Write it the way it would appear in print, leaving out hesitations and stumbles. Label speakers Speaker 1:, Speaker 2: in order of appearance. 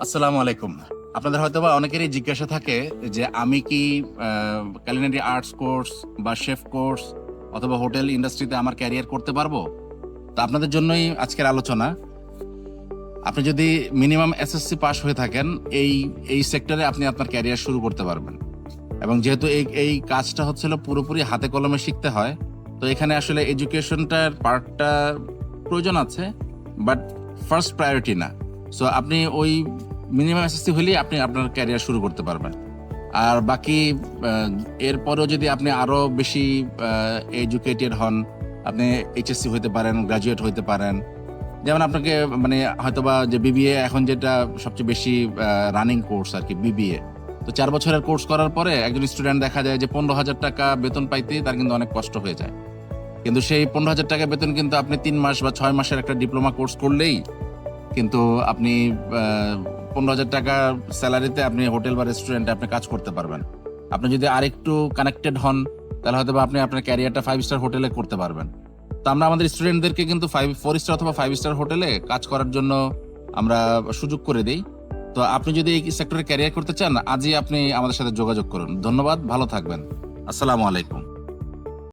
Speaker 1: আসসালামু আলাইকুম। আপনাদের হয়তোবা অনেকেরই জিজ্ঞাসা থাকে যে আমি কি culinary আর্টস কোর্স বা শেফ কোর্স অথবা হোটেল ইন্ডাস্ট্রিতে আমার ক্যারিয়ার করতে পারবো? তো আপনাদের জন্যই আজকের আলোচনা। আপনি যদি মিনিমাম এসএসসি পাস হয়ে থাকেন, এই এই সেক্টরে আপনি আপনার ক্যারিয়ার শুরু করতে পারবেন। এবং যেহেতু এই কাজটা হচ্ছিল পুরোপুরি হাতে কলমে শিখতে হয়, তো এখানে আসলে এডুকেশনটার পার্টটা প্রয়োজন আছে, বাট ফার্স্ট প্রায়োরিটি না। সো আপনি ওই মিনিমাম এসএসসি হলেই আপনি আপনার ক্যারিয়ার শুরু করতে পারবেন। আর বাকি এরপরেও যদি আপনি আরো বেশি এডুকেটেড হন, আপনি এইচএসসি হইতে পারেন, গ্রাজুয়েট হইতে পারেন। যেমন আপনাকে মানে হয়তোবা যে বিবিএ এখন যেটা সবচেয়ে বেশি রানিং কোর্স আর কি, বিবিএ। তো 4 বছরের কোর্স করার পরে একজন স্টুডেন্ট দেখা যায় যে 15,000 টাকা বেতন পাইতেই তার কিন্তু অনেক কষ্ট হয়ে যায়। কিন্তু সেই 15,000 টাকা বেতন কিন্তু আপনি 3 মাস বা 6 মাসের একটা ডিপ্লোমা কোর্স করলেই কিন্তু আপনি 15,000 টাকা স্যালারিতে আপনি হোটেল বা রেস্টুরেন্টে আপনি কাজ করতে পারবেন। আপনি যদি আরেকটু কানেক্টেড হন, তাহলে হয়তো আপনি আপনার ক্যারিয়ারটা 5 স্টার হোটেলে করতে পারবেন। তো আমরা আমাদের স্টুডেন্টদেরকে কিন্তু 4 স্টার অথবা 5 স্টার হোটেলে কাজ করার জন্য আমরা সুযোগ করে দেই। তো আপনি যদি এই সেক্টরে ক্যারিয়ার করতে চান, আজই আপনি আমাদের সাথে যোগাযোগ করুন। ধন্যবাদ, ভালো থাকবেন। আসসালামু আলাইকুম।